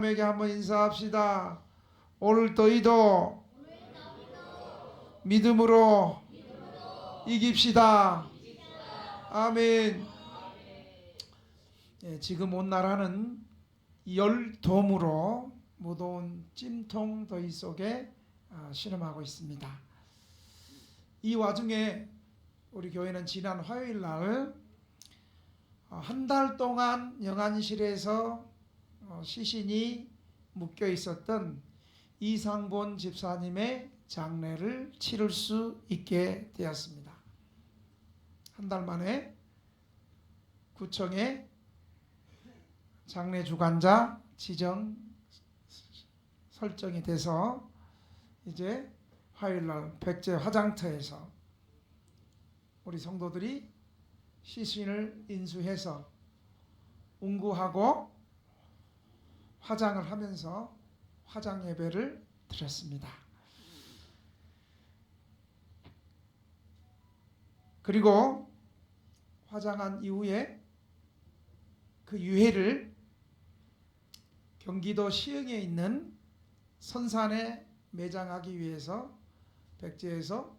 에게 한번 인사합시다. 오늘 너희도 믿음으로 이깁시다. 아멘. 지금 온 나라는 열돔으로 무더운 찜통 더위 속에 신음하고 있습니다. 이 와중에 우리 교회는 지난 화요일 날 한 달 동안 영안실에서 시신이 묶여 있었던 이상본 집사님의 장례를 치를 수 있게 되었습니다. 한 달 만에 구청에 장례 주관자 지정 설정이 돼서 이제 화요일날 백제 화장터에서 우리 성도들이 시신을 인수해서 운구하고 화장을 하면서 화장 예배를 드렸습니다. 그리고 화장한 이후에 그 유해를 경기도 시흥에 있는 선산에 매장하기 위해서 백제에서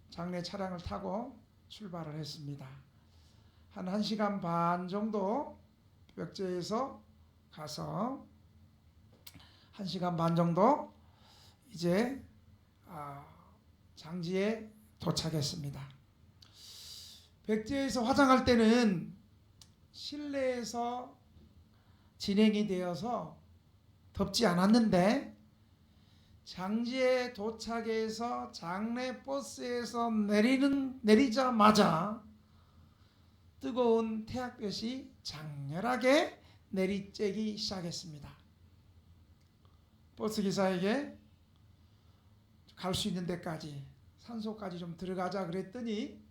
장례 차량을 타고 출발을 했습니다. 한 1시간 반 정도 백제에서 가서 1시간 반 정도 이제 장지에 도착했습니다. 백제에서 화장할 때는 실내에서 진행이 되어서 덥지 않았는데 장지에 도착해서 장례 버스에서 내리자마자 뜨거운 태양볕이 장렬하게 내리쬐기 시작했습니다. 버스기사에게 갈 수 있는 데까지 산소까지 좀 들어가자 그랬더니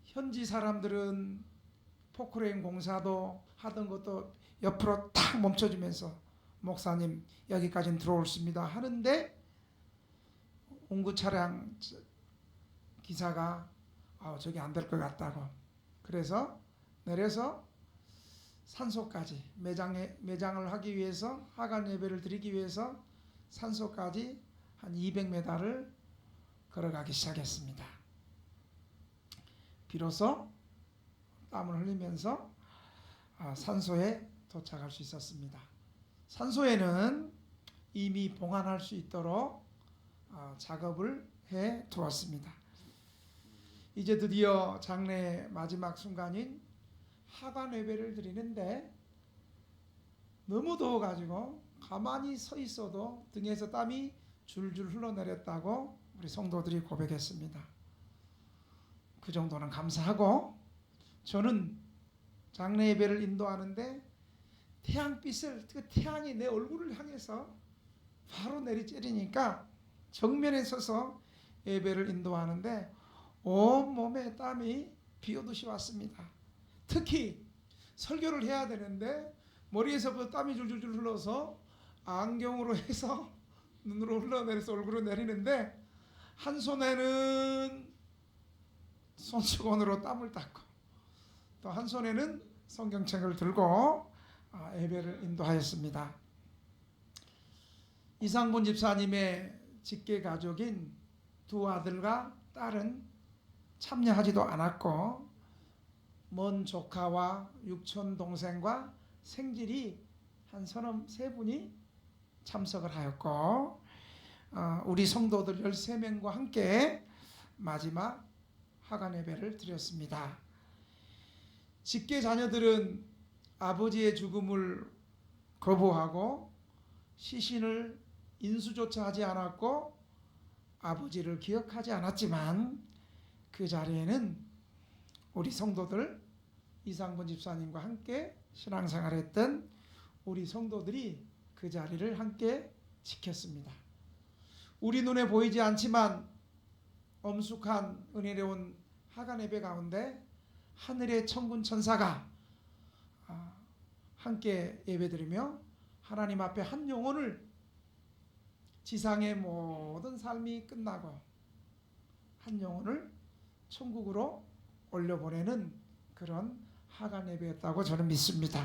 현지 사람들은 포크레인 공사도 하던 것도 옆으로 탁 멈춰주면서 목사님 여기까지는 들어올습니다 하는데 운구 차량 기사가 저기 안 될 것 같다고 그래서 내려서 산소까지 매장을 하기 위해서 하간 예배를 드리기 위해서 산소까지 한 200m를 걸어가기 시작했습니다. 비로소 땀을 흘리면서 산소에 도착할 수 있었습니다. 산소에는 이미 봉안할 수 있도록 작업을 해 두었습니다. 이제 드디어 장례 마지막 순간인 하간 예배를 드리는데 너무 더워가지고 가만히 서 있어도 등에서 땀이 줄줄 흘러내렸다고 우리 성도들이 고백했습니다. 그 정도는 감사하고 저는 장례 예배를 인도하는데 태양빛을 그 태양이 내 얼굴을 향해서 바로 내리쬐리니까 정면에 서서 예배를 인도하는데 온몸에 땀이 비오듯이 왔습니다. 특히 설교를 해야 되는데 머리에서부터 땀이 줄줄줄 흘러서 안경으로 해서 눈으로 흘러내려서 얼굴로 내리는데 한 손에는 손수건으로 땀을 닦고 또 한 손에는 성경책을 들고 예배를 인도하였습니다. 이상본 집사님의 직계 가족인 두 아들과 딸은 참여하지도 않았고 먼 조카와 육촌 동생과 생질이 한 33분이 참석을 하였고 우리 성도들 13명과 함께 마지막 하간 예배를 드렸습니다. 직계 자녀들은 아버지의 죽음을 거부하고 시신을 인수조차 하지 않았고 아버지를 기억하지 않았지만 그 자리에는 우리 성도들 이상본 집사님과 함께 신앙생활했던 우리 성도들이 그 자리를 함께 지켰습니다. 우리 눈에 보이지 않지만 엄숙한 은혜로운 하간 예배 가운데 하늘의 천군 천사가 함께 예배드리며 하나님 앞에 한 영혼을 지상의 모든 삶이 끝나고 한 영혼을 천국으로 올려보내는 그런 하간 예배였다고 저는 믿습니다.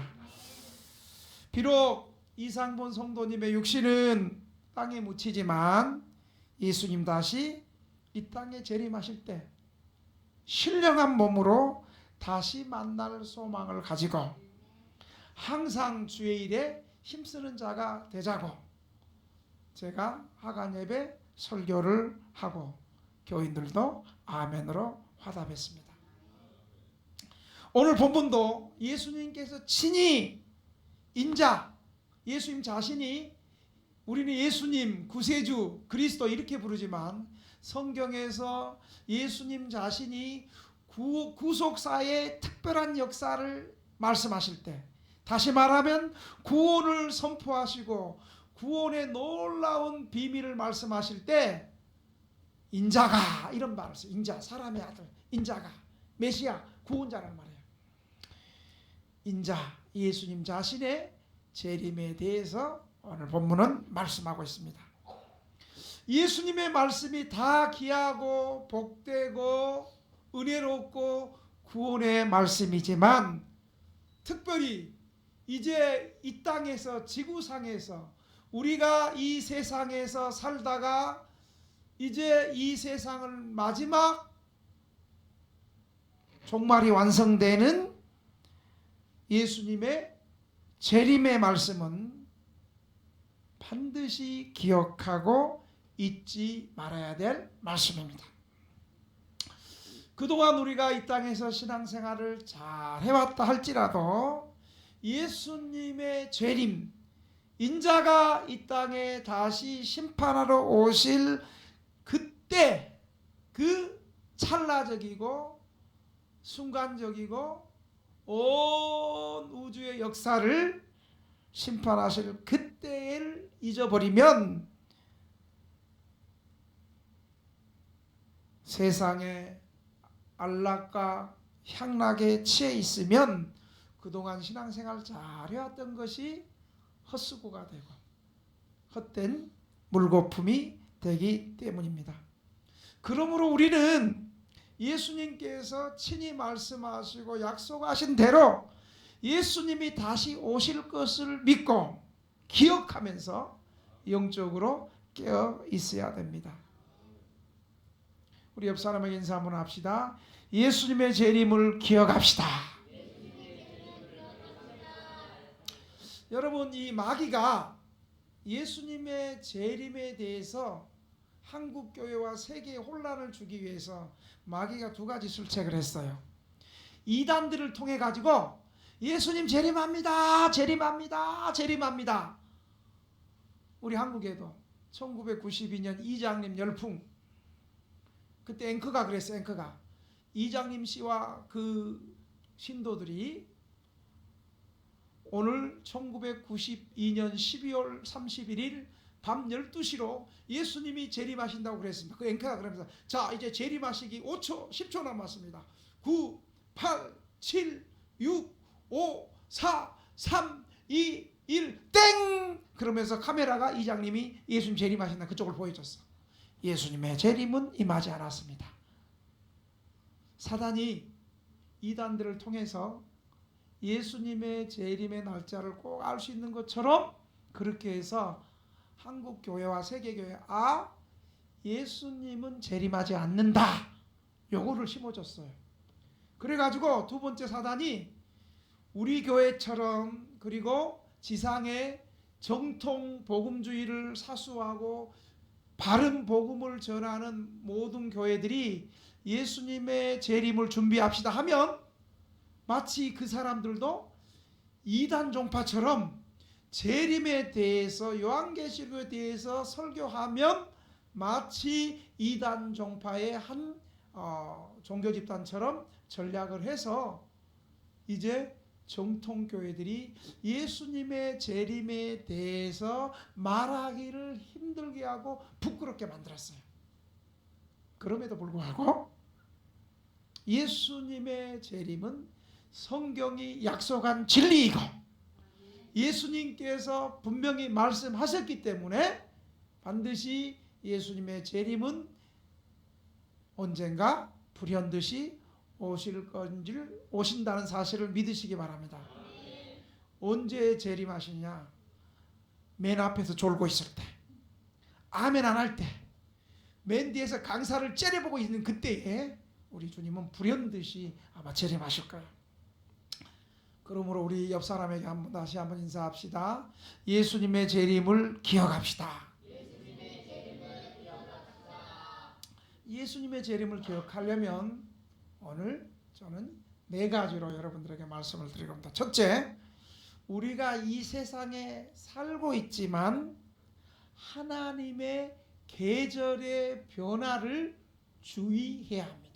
비록 이상본 성도님의 육신은 땅에 묻히지만 예수님 다시 이 땅에 재림하실 때 신령한 몸으로 다시 만날 소망을 가지고 항상 주의 일에 힘쓰는 자가 되자고 제가 하간 예배 설교를 하고 교인들도 아멘으로 화답했습니다. 오늘 본문도 예수님께서 친히 인자, 예수님 자신이 우리는 예수님, 구세주, 그리스도 이렇게 부르지만 성경에서 예수님 자신이 구속사의 특별한 역사를 말씀하실 때, 다시 말하면 구원을 선포하시고 구원의 놀라운 비밀을 말씀하실 때 인자가, 이런 말을 써요. 인자, 사람의 아들, 인자가 메시아, 구원자라는 말이에요. 인자, 예수님 자신의 재림에 대해서 오늘 본문은 말씀하고 있습니다. 예수님의 말씀이 다 귀하고 복되고 은혜롭고 구원의 말씀이지만 특별히 이제 이 땅에서, 지구상에서 우리가 이 세상에서 살다가 이제 이 세상을 마지막 종말이 완성되는 예수님의 재림의 말씀은 반드시 기억하고 잊지 말아야 될 말씀입니다. 그동안 우리가 이 땅에서 신앙생활을 잘 해왔다 할지라도 예수님의 재림, 인자가 이 땅에 다시 심판하러 오실 그때, 그 찰나적이고 순간적이고 온 우주의 역사를 심판하실 그때를 잊어버리면 세상의 안락과 향락에 취해 있으면 그동안 신앙생활 잘해왔던 것이 헛수고가 되고 헛된 물거품이 되기 때문입니다. 그러므로 우리는 예수님께서 친히 말씀하시고 약속하신 대로 예수님이 다시 오실 것을 믿고 기억하면서 영적으로 깨어 있어야 됩니다. 우리 옆 사람에게 인사 한번 합시다. 예수님의 재림을 기억합시다. 여러분, 이 마귀가 예수님의 재림에 대해서 한국교회와 세계에 혼란을 주기 위해서 마귀가 두 가지 술책을 했어요. 이단들을 통해 가지고 예수님 재림합니다, 재림합니다, 재림합니다. 우리 한국에도 1992년 이장님 열풍, 그때 앵커가 그랬어요. 앵커가 이장님 씨와 그 신도들이 오늘 1992년 12월 31일 밤 12시로 예수님이 재림하신다고 그랬습니다. 그 앵커가 그러면서 자, 이제 재림하시기 5초 10초 남았습니다. 9, 8, 7, 6, 5, 4, 3, 2, 1 땡! 그러면서 카메라가 이장님이 예수님 재림하신다 그쪽을 보여줬어. 예수님의 재림은 임하지 않았습니다. 사단이 이단들을 통해서 예수님의 재림의 날짜를 꼭 알 수 있는 것처럼 그렇게 해서 한국 교회와 세계 교회 예수님은 재림하지 않는다, 요거를 심어줬어요. 그래가지고 두 번째 사단이 우리 교회처럼 그리고 지상의 정통 복음주의를 사수하고 바른 복음을 전하는 모든 교회들이 예수님의 재림을 준비합시다 하면 마치 그 사람들도 이단 종파처럼 재림에 대해서 요한계시록에 대해서 설교하면 마치 이단 종파의 한 종교 집단처럼 전략을 해서 이제 정통교회들이 예수님의 재림에 대해서 말하기를 힘들게 하고 부끄럽게 만들었어요. 그럼에도 불구하고 예수님의 재림은 성경이 약속한 진리이고 예수님께서 분명히 말씀하셨기 때문에 반드시 예수님의 재림은 언젠가 불현듯이 오신다는 사실을 믿으시기 바랍니다. 언제 재림하시냐? 맨 앞에서 졸고 있을 때, 아멘 안 할 때, 맨 뒤에서 강사를 째려보고 있는 그때에 우리 주님은 불현듯이 아마 재림하실 거예요. 그러므로 우리 옆 사람에게 다시 한번 인사합시다. 예수님의 재림을 기억합시다. 예수님의 재림을 기억하려면 오늘 저는 4가지로 여러분들에게 말씀을 드리려 합니다. 첫째, 우리가 이 세상에 살고 있지만 하나님의 계절의 변화를 주의해야 합니다.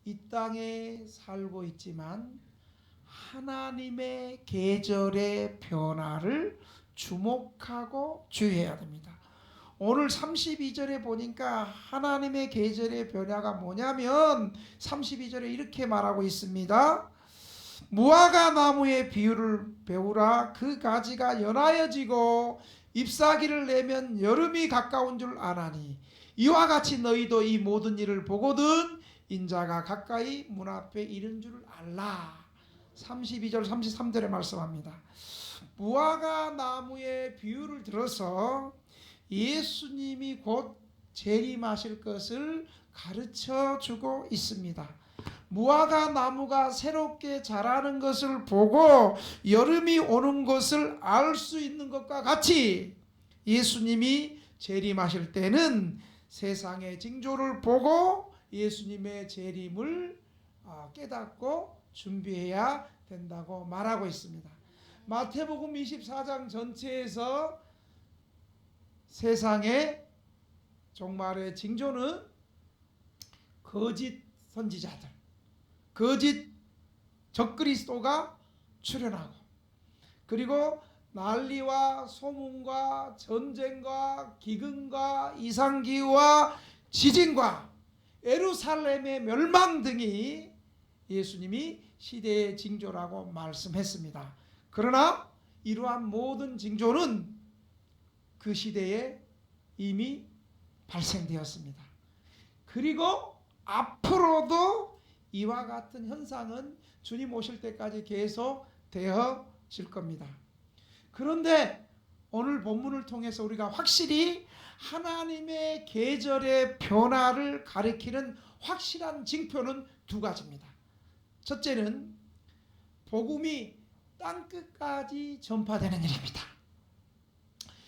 이 땅에 살고 있지만 하나님의 계절의 변화를 주목하고 주의해야 됩니다. 오늘 32절에 보니까 하나님의 계절의 변화가 뭐냐면 32절에 이렇게 말하고 있습니다. 무화과 나무의 비유를 배우라. 그 가지가 연하여지고 잎사귀를 내면 여름이 가까운 줄 아나니 이와 같이 너희도 이 모든 일을 보거든 인자가 가까이 문 앞에 이른 줄 알라. 32절 33절에 말씀합니다. 무화과 나무의 비유를 들어서 예수님이 곧 재림하실 것을 가르쳐 주고 있습니다. 무화과 나무가 새롭게 자라는 것을 보고 여름이 오는 것을 알 수 있는 것과 같이 예수님이 재림하실 때는 세상의 징조를 보고 예수님의 재림을 깨닫고 준비해야 된다고 말하고 있습니다. 마태복음 24장 전체에서 세상의 종말의 징조는 거짓 선지자들, 거짓 적그리스도가 출현하고, 그리고 난리와 소문과 전쟁과 기근과 이상기후와 지진과 예루살렘의 멸망 등이 예수님이 시대의 징조라고 말씀했습니다. 그러나 이러한 모든 징조는 그 시대에 이미 발생되었습니다. 그리고 앞으로도 이와 같은 현상은 주님 오실 때까지 계속 되어질 겁니다. 그런데 오늘 본문을 통해서 우리가 확실히 하나님의 계절의 변화를 가리키는 확실한 징표는 2가지입니다. 첫째는 복음이 땅끝까지 전파되는 일입니다.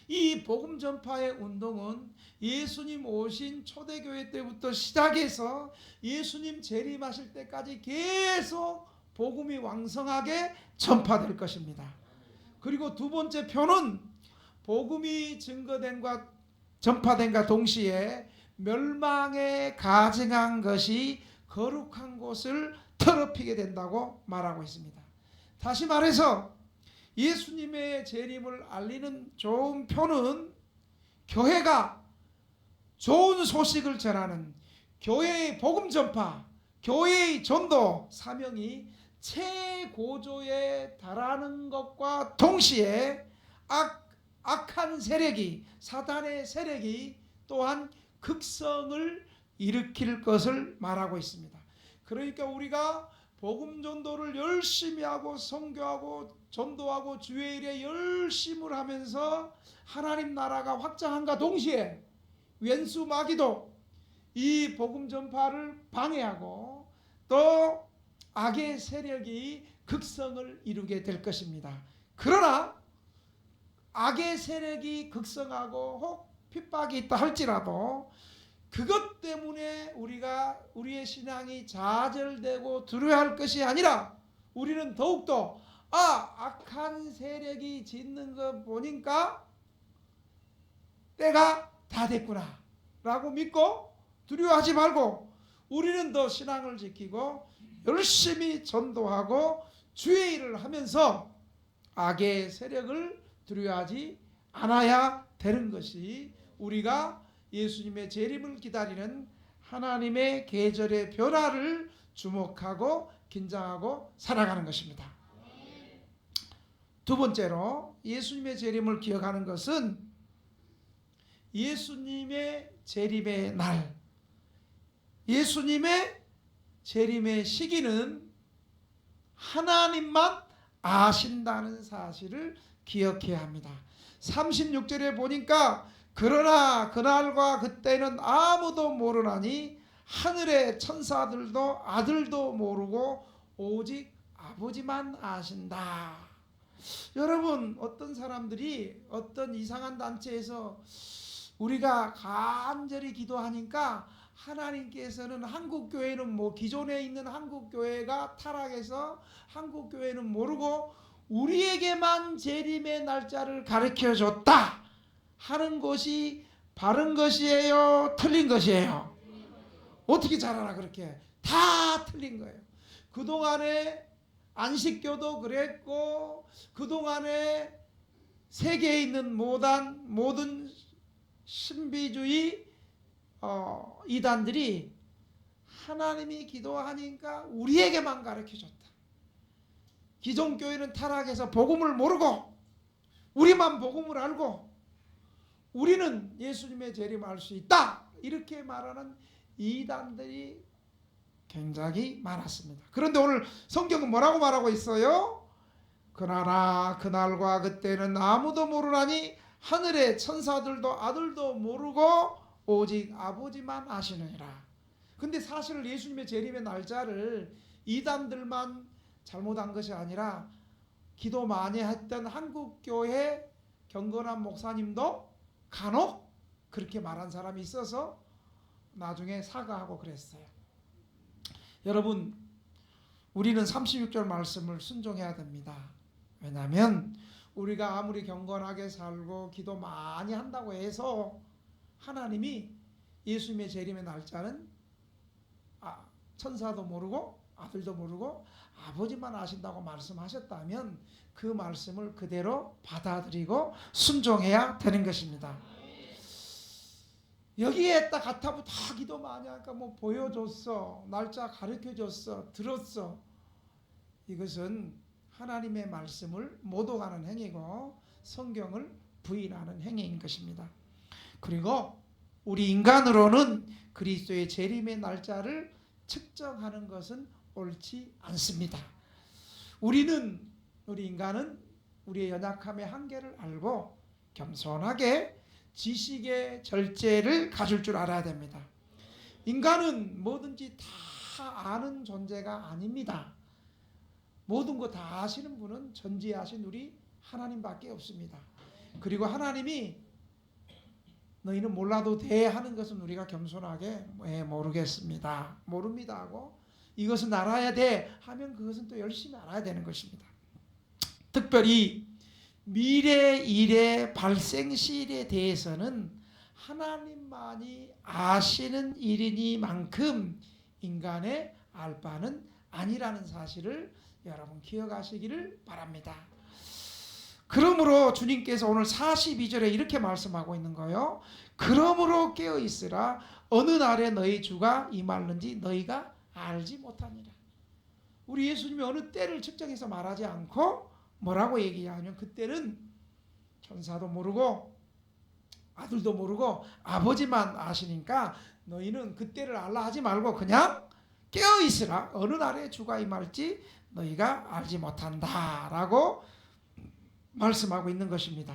이 복음 전파의 운동은 예수님 오신 초대교회 때부터 시작해서 예수님 재림하실 때까지 계속 복음이 왕성하게 전파될 것입니다. 그리고 2번째 표는 복음이 전파된과 동시에 멸망에 가증한 것이 거룩한 곳을 더럽히게 된다고 말하고 있습니다. 다시 말해서 예수님의 재림을 알리는 좋은 표는 교회가 좋은 소식을 전하는 교회의 복음 전파, 교회의 전도 사명이 최고조에 달하는 것과 동시에 악한 세력이, 사단의 세력이 또한 극성을 일으킬 것을 말하고 있습니다. 그러니까 우리가 복음 전도를 열심히 하고 선교하고 전도하고 주의 일에 열심히 하면서 하나님 나라가 확장함과 동시에 왼수 마귀도 이 복음 전파를 방해하고 또 악의 세력이 극성을 이루게 될 것입니다. 그러나 악의 세력이 극성하고 혹 핍박이 있다 할지라도 그것 때문에 우리의 신앙이 좌절되고 두려워할 것이 아니라 우리는 더욱더 악한 세력이 짓는 거 보니까 때가 다 됐구나 라고 믿고 두려워하지 말고 우리는 더 신앙을 지키고 열심히 전도하고 주의 일을 하면서 악의 세력을 두려워하지 않아야 되는 것이 우리가 예수님의 재림을 기다리는 하나님의 계절의 변화를 주목하고 긴장하고 살아가는 것입니다. 2번째로 예수님의 재림을 기억하는 것은 예수님의 재림의 날, 예수님의 재림의 시기는 하나님만 아신다는 사실을 기억해야 합니다. 36절에 보니까 그러나 그날과 그때는 아무도 모르나니 하늘의 천사들도 아들도 모르고 오직 아버지만 아신다. 여러분, 어떤 사람들이 어떤 이상한 단체에서 우리가 간절히 기도하니까 하나님께서는 한국교회는 기존에 있는 한국교회가 타락해서 한국교회는 모르고 우리에게만 재림의 날짜를 가르쳐 줬다 하는 것이 바른 것이에요, 틀린 것이에요? 어떻게 잘 알아? 그렇게 다 틀린 거예요. 그동안에 안식교도 그랬고 그동안에 세계에 있는 모든 신비주의 이단들이 하나님이 기도하니까 우리에게만 가르쳐줬다. 기존 교회는 타락해서 복음을 모르고 우리만 복음을 알고 우리는 예수님의 재림을 알 수 있다, 이렇게 말하는 이단들이 굉장히 많았습니다. 그런데 오늘 성경은 뭐라고 말하고 있어요? 그러나 그날과 그때는 아무도 모르나니 하늘의 천사들도 아들도 모르고 오직 아버지만 아시느니라. 근데 사실 예수님의 재림의 날짜를 이단들만 잘못한 것이 아니라 기도 많이 했던 한국교회 경건한 목사님도 간혹 그렇게 말한 사람이 있어서 나중에 사과하고 그랬어요. 여러분, 우리는 36절 말씀을 순종해야 됩니다. 왜냐하면 우리가 아무리 경건하게 살고 기도 많이 한다고 해서 하나님이 예수님의 재림의 날짜는 천사도 모르고 아들도 모르고 아버지만 아신다고 말씀하셨다면 그 말씀을 그대로 받아들이고 순종해야 되는 것입니다. 여기에 딱 같아부 다 기도 많이 하니까 보여줬어, 날짜 가르쳐줬어, 들었어. 이것은 하나님의 말씀을 모독하는 행위고 성경을 부인하는 행위인 것입니다. 그리고 우리 인간으로는 그리스도의 재림의 날짜를 측정하는 것은 옳지 않습니다. 우리 인간은 우리의 연약함의 한계를 알고 겸손하게 지식의 절제를 가질 줄 알아야 됩니다. 인간은 뭐든지 다 아는 존재가 아닙니다. 모든 거 다 아시는 분은 전지하신 우리 하나님밖에 없습니다. 그리고 하나님이 너희는 몰라도 돼 하는 것은 우리가 겸손하게 모르겠습니다, 모릅니다 하고 이것은 알아야 돼 하면 그것은 또 열심히 알아야 되는 것입니다. 특별히 미래 일의 발생 시일에 대해서는 하나님만이 아시는 일이니만큼 인간의 알 바는 아니라는 사실을 여러분 기억하시기를 바랍니다. 그러므로 주님께서 오늘 42절에 이렇게 말씀하고 있는 거예요. 그러므로 깨어있으라. 어느 날에 너희 주가 임하는지 너희가 알지 못하니라. 우리 예수님이 어느 때를 측정해서 말하지 않고 뭐라고 얘기하냐면 그때는 천사도 모르고 아들도 모르고 아버지만 아시니까 너희는 그때를 알라 하지 말고 그냥 깨어있으라. 어느 날에 주가 임할지 너희가 알지 못한다 라고 말씀하고 있는 것입니다.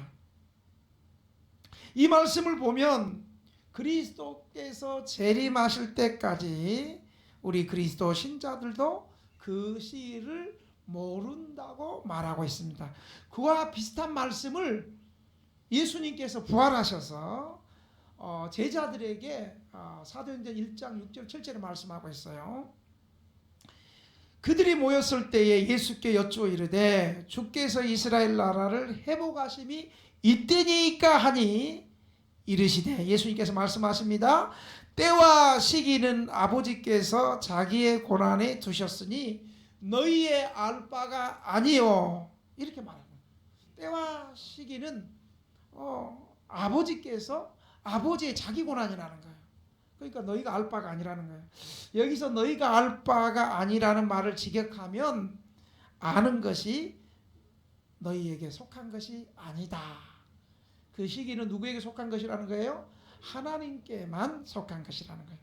이 말씀을 보면 그리스도께서 재림하실 때까지 우리 그리스도 신자들도 그 시일을 모른다고 말하고 있습니다. 그와 비슷한 말씀을 예수님께서 부활하셔서 제자들에게 사도행전 1장 6절 7절에 말씀하고 있어요. 그들이 모였을 때에 예수께 여쭈어 이르되 주께서 이스라엘 나라를 회복하심이 이때니까 하니 이르시되, 예수님께서 말씀하십니다. 때와 시기는 아버지께서 자기의 고난에 두셨으니 너희의 알 바가 아니요, 이렇게 말합니다. 때와 시기는 아버지께서 아버지의 자기 고난이라는 거예요. 그러니까 너희가 알 바가 아니라는 거예요. 여기서 너희가 알 바가 아니라는 말을 직역하면 아는 것이 너희에게 속한 것이 아니다. 그 시기는 누구에게 속한 것이라는 거예요? 하나님께만 속한 것이라는 거예요.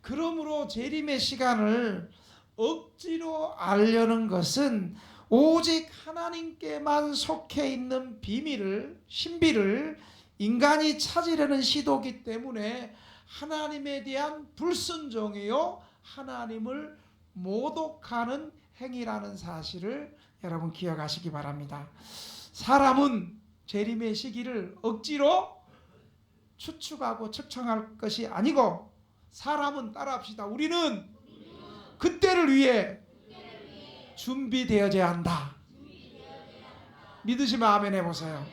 그러므로 재림의 시간을 억지로 알려는 것은 오직 하나님께만 속해 있는 비밀을, 신비를 인간이 찾으려는 시도이기 때문에 하나님에 대한 불순종이요 하나님을 모독하는 행위라는 사실을 여러분 기억하시기 바랍니다. 사람은 재림의 시기를 억지로 추측하고 측정할 것이 아니고, 사람은 따라합시다. 우리는 그때를 위해 준비되어져야 한다. 믿으시면 아멘 해보세요.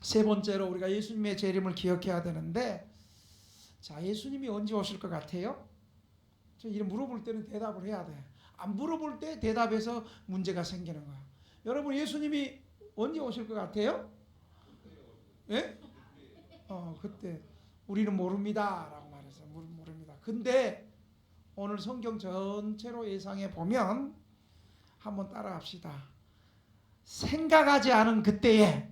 세 번째로 우리가 예수님의 재림을 기억해야 되는데, 자, 예수님이 언제 오실 것 같아요? 저 이런 물어볼 때는 대답을 해야 돼. 안 물어볼 때 대답해서 문제가 생기는 거야. 여러분, 예수님이 언제 오실 것 같아요? 예? 그때 우리는 모릅니다 라고 말했어요. 모릅니다. 근데 오늘 성경 전체로 예상해 보면 한번 따라 합시다. 생각하지 않은 그때에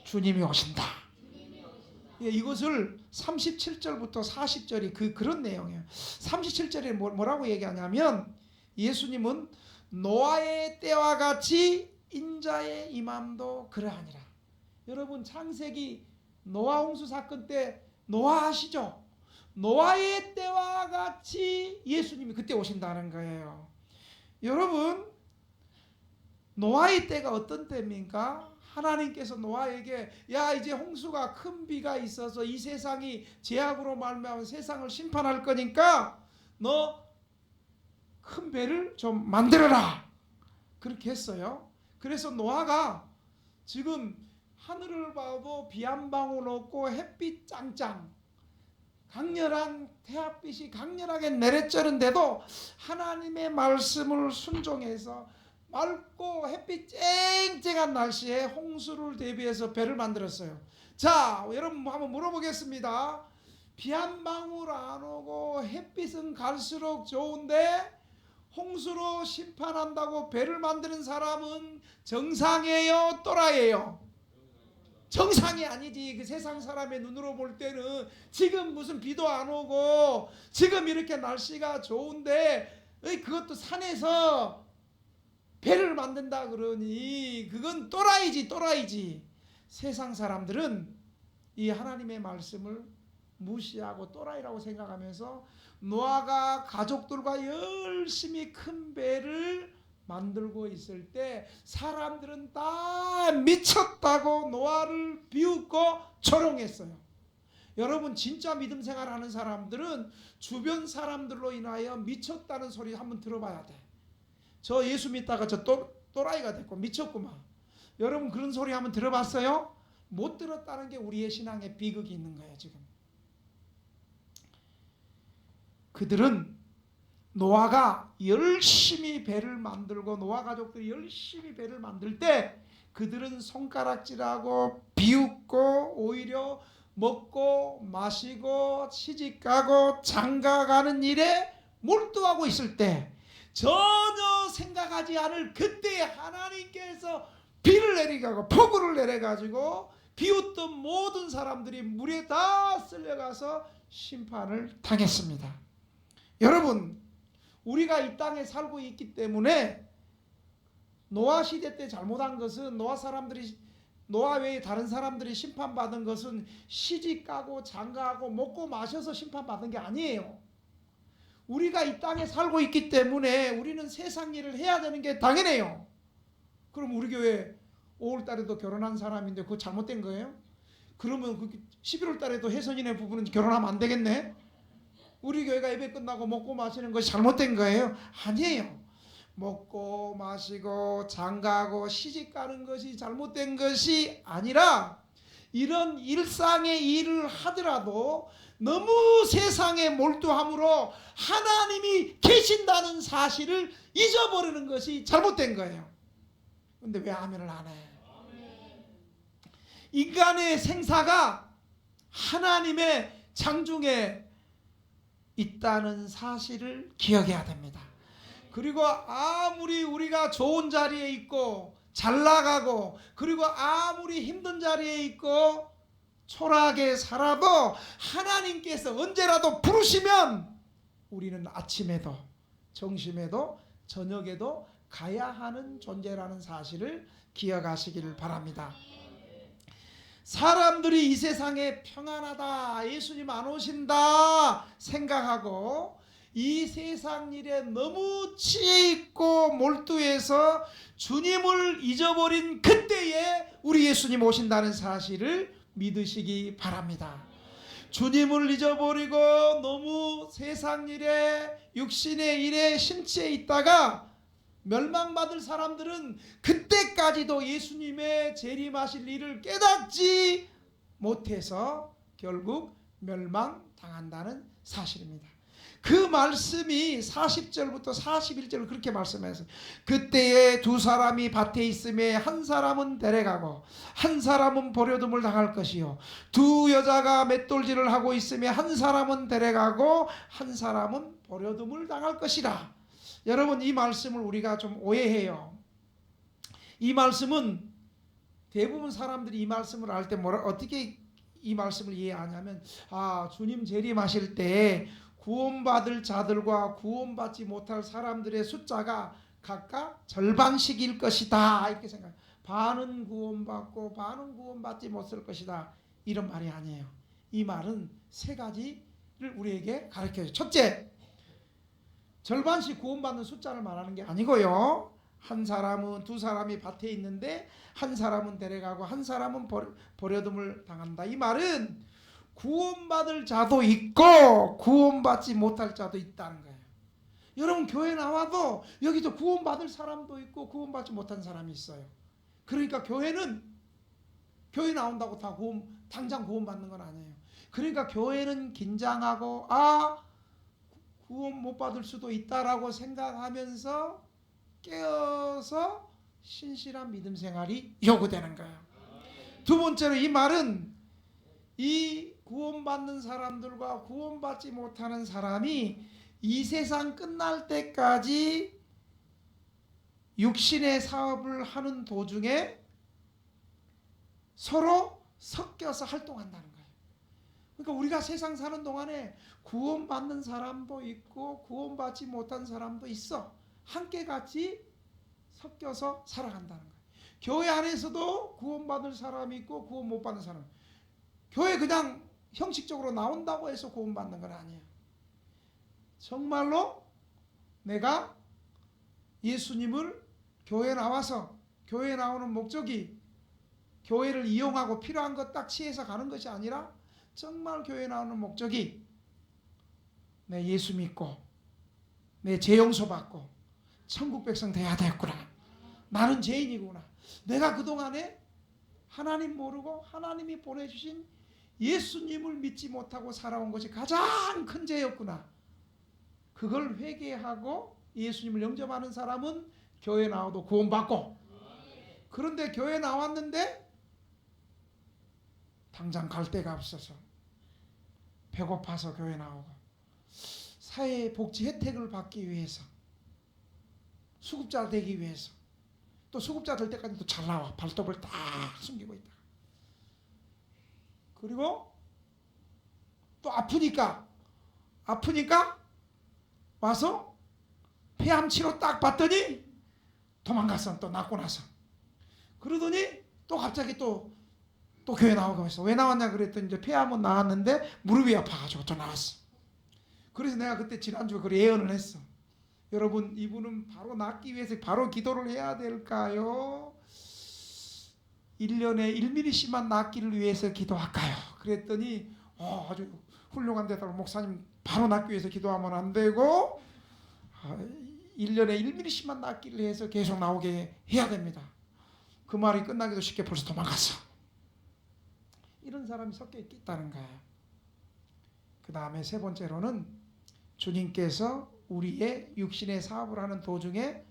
주님이 오신다. 이것을 37절부터 40절이 그런 내용이에요. 37절에 뭐라고 얘기하냐면, 예수님은 노아의 때와 같이 인자의 임함도 그러하니라. 여러분, 창세기 노아 홍수 사건 때 노아 아시죠? 노아의 때와 같이 예수님이 그때 오신다는 거예요. 여러분, 노아의 때가 어떤 때입니까? 하나님께서 노아에게, 야, 이제 홍수가 큰 비가 있어서 이 세상이 죄악으로 말미암아 세상을 심판할 거니까 너 큰 배를 좀 만들어라, 그렇게 했어요. 그래서 노아가 지금 하늘을 봐도 비 한 방울 없고 햇빛 짱짱, 강렬한 태양빛이 강렬하게 내려쬐는데도 하나님의 말씀을 순종해서 맑고 햇빛 쨍쨍한 날씨에 홍수를 대비해서 배를 만들었어요. 자, 여러분 한번 물어보겠습니다. 비 한 방울 안 오고 햇빛은 갈수록 좋은데 홍수로 심판한다고 배를 만드는 사람은 정상이에요, 또라이예요? 정상이 아니지. 그 세상 사람의 눈으로 볼 때는 지금 무슨 비도 안 오고 지금 이렇게 날씨가 좋은데 그것도 산에서 배를 만든다 그러니 그건 또라이지, 또라이지. 세상 사람들은 이 하나님의 말씀을 무시하고 또라이라고 생각하면서 노아가 가족들과 열심히 큰 배를 만들고 있을 때 사람들은 다 미쳤다고 노아를 비웃고 조롱했어요. 여러분, 진짜 믿음 생활하는 사람들은 주변 사람들로 인하여 미쳤다는 소리 한번 들어봐야 돼. 저 예수 믿다가 저 또라이가 됐고 미쳤구만. 여러분, 그런 소리 한번 들어봤어요? 못 들었다는 게 우리의 신앙에 비극이 있는 거예요. 지금 그들은 노아가 열심히 배를 만들고 노아 가족들이 열심히 배를 만들 때 그들은 손가락질하고 비웃고 오히려 먹고 마시고 시집가고 장가가는 일에 몰두하고 있을 때, 전혀 생각하지 않을 그때에 하나님께서 비를 내리고 폭우를 내려가지고 비웃던 모든 사람들이 물에 다 쓸려가서 심판을 당했습니다. 여러분, 우리가 이 땅에 살고 있기 때문에 노아 시대 때 잘못한 것은 노아 외에 다른 사람들이 심판받은 것은 시집가고 장가하고 먹고 마셔서 심판받은 게 아니에요. 우리가 이 땅에 살고 있기 때문에 우리는 세상 일을 해야 되는 게 당연해요. 그럼 우리 교회 5월 달에도 결혼한 사람인데 그거 잘못된 거예요? 그러면 11월 달에도 혜선이네 부부는 결혼하면 안 되겠네? 우리 교회가 예배 끝나고 먹고 마시는 것이 잘못된 거예요? 아니에요. 먹고 마시고 장가하고 시집가는 것이 잘못된 것이 아니라, 이런 일상의 일을 하더라도 너무 세상에 몰두함으로 하나님이 계신다는 사실을 잊어버리는 것이 잘못된 거예요. 근데 왜 아멘을 안 해? 인간의 생사가 하나님의 장중에 있다는 사실을 기억해야 됩니다. 그리고 아무리 우리가 좋은 자리에 있고 잘 나가고, 그리고 아무리 힘든 자리에 있고 초라하게 살아도 하나님께서 언제라도 부르시면 우리는 아침에도 점심에도 저녁에도 가야 하는 존재라는 사실을 기억하시기를 바랍니다. 사람들이 이 세상에 평안하다, 예수님 안 오신다 생각하고 이 세상 일에 너무 취해 있고 몰두해서 주님을 잊어버린 그때에 우리 예수님 오신다는 사실을 믿으시기 바랍니다. 주님을 잊어버리고 너무 세상 일에 육신의 일에 심취해 있다가 멸망받을 사람들은 그때까지도 예수님의 재림하실 일을 깨닫지 못해서 결국 멸망당한다는 사실입니다. 그 말씀이 40절부터 41절 그렇게 말씀해서 그때에 두 사람이 밭에 있음에 한 사람은 데려가고 한 사람은 버려둠을 당할 것이요 두 여자가 맷돌질을 하고 있음에 한 사람은 데려가고 한 사람은 버려둠을 당할 것이라. 여러분, 이 말씀을 우리가 좀 오해해요. 이 말씀은 대부분 사람들이 이 말씀을 알 때 어떻게 이 말씀을 이해하냐면 주님 재림하실 때 구원받을 자들과 구원받지 못할 사람들의 숫자가 각각 절반씩일 것이다 이렇게 생각해요. 반은 구원받고 반은 구원받지 못할 것이다 이런 말이 아니에요. 이 말은 세 가지를 우리에게 가르쳐줘요. 첫째, 절반씩 구원받는 숫자를 말하는 게 아니고요. 한 사람은 두 사람이 밭에 있는데 한 사람은 데려가고 한 사람은 버려둠을 당한다. 이 말은 구원받을 자도 있고 구원받지 못할 자도 있다는 거예요. 여러분, 교회 나와도 여기도 구원받을 사람도 있고 구원받지 못한 사람이 있어요. 그러니까 교회는 교회 나온다고 다 당장 구원받는 건 아니에요. 그러니까 교회는 긴장하고 구원 못 받을 수도 있다라고 생각하면서 깨어서 신실한 믿음 생활이 요구되는 거예요. 두 번째로 이 말은 이 구원받는 사람들과 구원받지 못하는 사람이 이 세상 끝날 때까지 육신의 사업을 하는 도중에 서로 섞여서 활동한다는 거예요. 그러니까 우리가 세상 사는 동안에 구원받는 사람도 있고 구원받지 못한 사람도 있어. 함께 같이 섞여서 살아간다는 거예요. 교회 안에서도 구원받을 사람이 있고 구원 못 받는 사람. 교회 그냥 형식적으로 나온다고 해서 구원받는 건 아니에요. 정말로 내가 예수님을 교회에 나와서 교회에 나오는 목적이 교회를 이용하고 필요한 것 딱 취해서 가는 것이 아니라 정말 교회에 나오는 목적이 내 예수 믿고 내 죄 용서 받고 천국 백성 돼야 되겠구나. 나는 죄인이구나. 내가 그동안에 하나님 모르고 하나님이 보내주신 예수님을 믿지 못하고 살아온 것이 가장 큰 죄였구나. 그걸 회개하고 예수님을 영접하는 사람은 교회 나와도 구원받고, 그런데 교회 나왔는데 당장 갈 데가 없어서 배고파서 교회 나오고 사회복지 혜택을 받기 위해서 수급자 되기 위해서 또 수급자 될 때까지 또 잘 나와 발톱을 딱 숨기고 있다. 그리고 또 아프니까 와서 폐암 치료 딱 받더니 도망갔어. 또 낫고 나서 그러더니 또 갑자기 또 교회 나오고 있어. 왜 나왔냐 그랬더니 이제 폐암은 나왔는데 무릎이 아파가지고 또 나왔어. 그래서 내가 그때 지난주에 그 예언을 했어. 여러분, 이분은 바로 낫기 위해서 바로 기도를 해야 될까요? 1년에 1mm씩만 낫기를 위해서 기도할까요? 그랬더니 아주 훌륭한 데다가 목사님 바로 낫기 위해서 기도하면 안 되고 1년에 1mm씩만 낫기를 위해서 계속 나오게 해야 됩니다. 그 말이 끝나기도 쉽게 벌써 도망갔어. 이런 사람이 섞여 있다는 거예요. 그 다음에 세 번째로는 주님께서 우리의 육신의 사업을 하는 도중에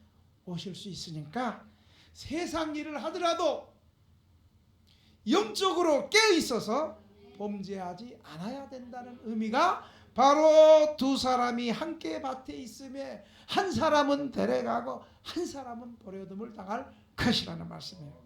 오실 수 있으니까 세상 일을 하더라도 영적으로 깨어 있어서 범죄하지 않아야 된다는 의미가 바로 두 사람이 함께 밭에 있음에 한 사람은 데려가고 한 사람은 버려둠을 당할 것이라는 말씀이에요.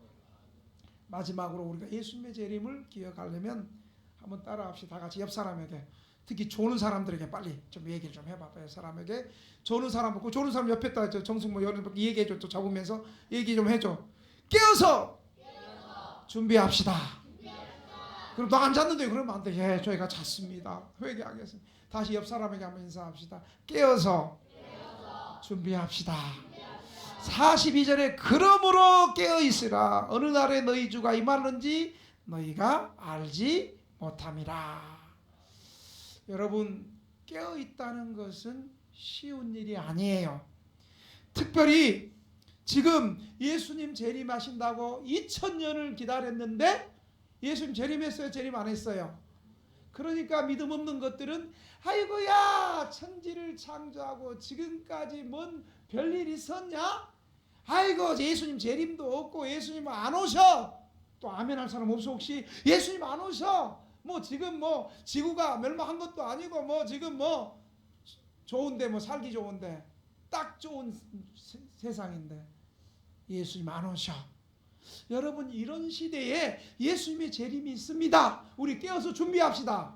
마지막으로 우리가 예수님의 재림을 기억하려면 한번 따라합시다. 다 같이 옆 사람에게 특히 조는 사람들에게 빨리 좀 얘기를 좀 해봐봐요. 사람에게 조는 사람 없고, 조는 사람 옆에 있다 정승모 여러분 얘기해줘. 또 잡으면서 얘기 좀 해줘. 깨어서 준비합시다. 그럼 너 안 잤는데 그러면 안 돼. 예, 저희가 잤습니다. 회개하겠습니다. 다시 옆 사람에게 한번 인사합시다. 깨어서 준비합시다. 42절에 그러므로 깨어있으라. 어느 날에 너희 주가 임하는지 너희가 알지 못함이라. 여러분, 깨어있다는 것은 쉬운 일이 아니에요. 특별히 지금 예수님 재림하신다고 2000년을 기다렸는데 예수님 재림했어요? 재림 안 했어요? 그러니까 믿음 없는 것들은 아이고야, 천지를 창조하고 지금까지 뭔 별일 있었냐? 아이고, 예수님 재림도 없고 예수님 안 오셔. 또 아멘 할 사람 없어? 혹시 예수님 안 오셔? 뭐 지금 뭐 지구가 멸망한 것도 아니고 뭐 지금 뭐 좋은데, 뭐 살기 좋은데, 딱 좋은 세상인데 예수님 안 오셔. 여러분, 이런 시대에 예수님의 재림이 있습니다. 우리 깨어서 준비합시다.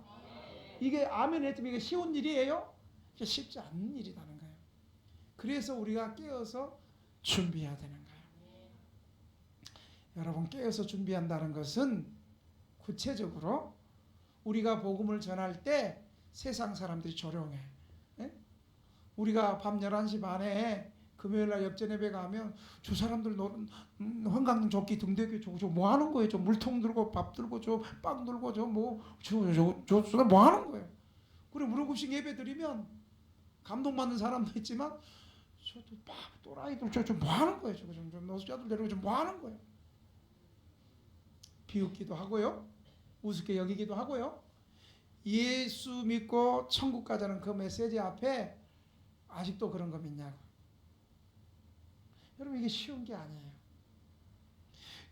이게 아멘 했지만 이게 쉬운 일이에요? 이게 쉽지 않은 일이라는 거예요. 그래서 우리가 깨어서 준비해야 되는 거예요. 여러분, 깨어서 준비한다는 것은 구체적으로 우리가 복음을 전할 때 세상 사람들이 조용해. 예? 우리가 밤 11시 반에 금요일날 역전예배 가면 저 사람들 한강릉 조끼 등대교 저 뭐 하는 거예요? 저 물통 들고 밥 들고 저 빵 들고 저 뭐 하는 거예요? 그래, 무료급식 예배 드리면 감동받는 사람도 있지만 저도 막 또라이들 저 뭐 하는 거예요? 저거 좀 노숙자들 데리고 좀 뭐 하는 거예요? 비웃기도 하고요, 우습게 여기기도 하고요. 예수 믿고 천국 가자는 그 메시지 앞에 아직도 그런 거 믿냐고. 여러분, 이게 쉬운 게 아니에요.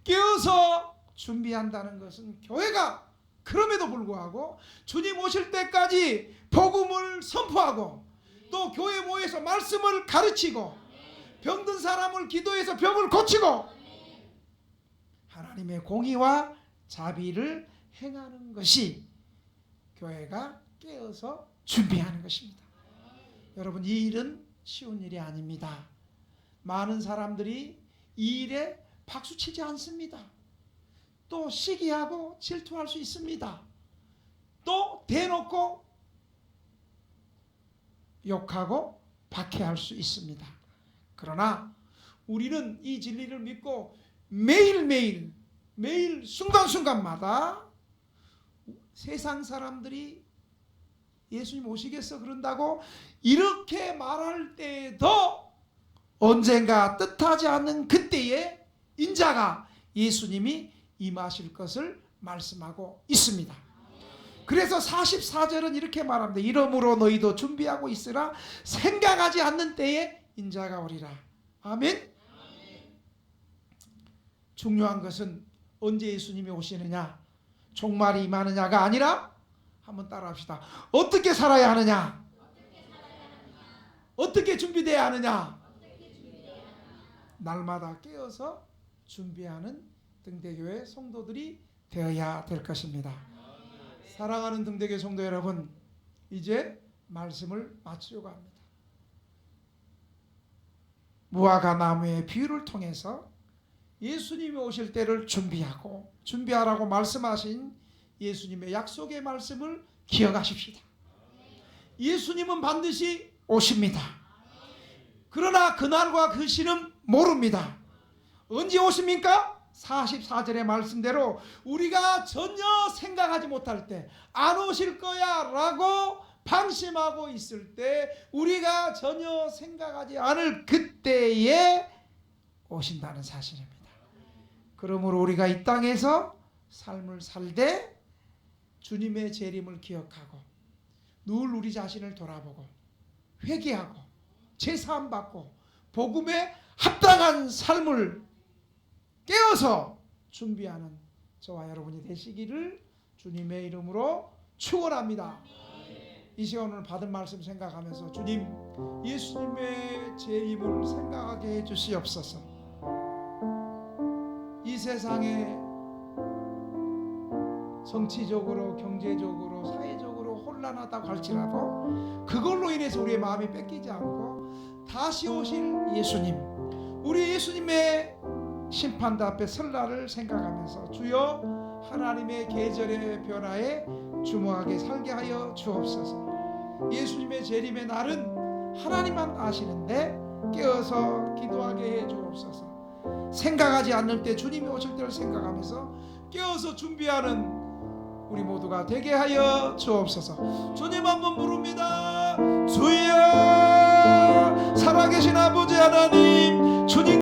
깨어서 준비한다는 것은 교회가 그럼에도 불구하고 주님 오실 때까지 복음을 선포하고 또 교회 모여서 말씀을 가르치고 병든 사람을 기도해서 병을 고치고 하나님의 공의와 자비를 행하는 것이 교회가 깨어서 준비하는 것입니다. 여러분, 이 일은 쉬운 일이 아닙니다. 많은 사람들이 이 일에 박수치지 않습니다. 또 시기하고 질투할 수 있습니다. 또 대놓고 욕하고 박해할 수 있습니다. 그러나 우리는 이 진리를 믿고 매일 순간순간마다 세상 사람들이 예수님 오시겠어 그런다고 이렇게 말할 때에도 언젠가 뜻하지 않는 그때에 인자가 예수님이 임하실 것을 말씀하고 있습니다. 그래서 44절은 이렇게 말합니다. 이러므로 너희도 준비하고 있으라. 생각하지 않는 때에 인자가 오리라. 아멘. 중요한 것은 언제 예수님이 오시느냐, 종말이 임하느냐가 아니라, 한번 따라합시다. 어떻게 살아야 하느냐, 어떻게 준비되어야 하느냐. 날마다 깨어서 준비하는 등대교회 성도들이 되어야 될 것입니다. 사랑하는 등대교회 성도 여러분, 이제 말씀을 마치려고 합니다. 무화과 나무의 비유를 통해서 예수님이 오실 때를 준비하라고 말씀하신 예수님의 약속의 말씀을 기억하십시다. 예수님은 반드시 오십니다. 그러나 그날과 그 시는 모릅니다. 언제 오십니까? 44절의 말씀대로 우리가 전혀 생각하지 못할 때, 안 오실 거야 라고 방심하고 있을 때, 우리가 전혀 생각하지 않을 그때에 오신다는 사실입니다. 그러므로 우리가 이 땅에서 삶을 살되 주님의 재림을 기억하고 늘 우리 자신을 돌아보고 회개하고 제사함 받고 복음에 합당한 삶을 깨어서 준비하는 저와 여러분이 되시기를 주님의 이름으로 축원합니다. 이 시간 오늘 받은 말씀 생각하면서 주님, 예수님의 재림을 생각하게 해주시옵소서. 이 세상에 정치적으로, 경제적으로, 사회적으로 혼란하다고 할지라도 그걸로 인해서 우리의 마음이 뺏기지 않고 다시 오실 예수님, 우리 예수님의 심판대 앞에 설 날을 생각하면서 주여 하나님의 계절의 변화에 주목하게 살게 하여 주옵소서. 예수님의 재림의 날은 하나님만 아시는데 깨어서 기도하게 해 주옵소서. 생각하지 않는 때 주님이 오실 때를 생각하면서 깨어서 준비하는 우리 모두가 되게 하여 주옵소서. 주님 한번 부릅니다. 주여, 살아계신 아버지 하나님, 주님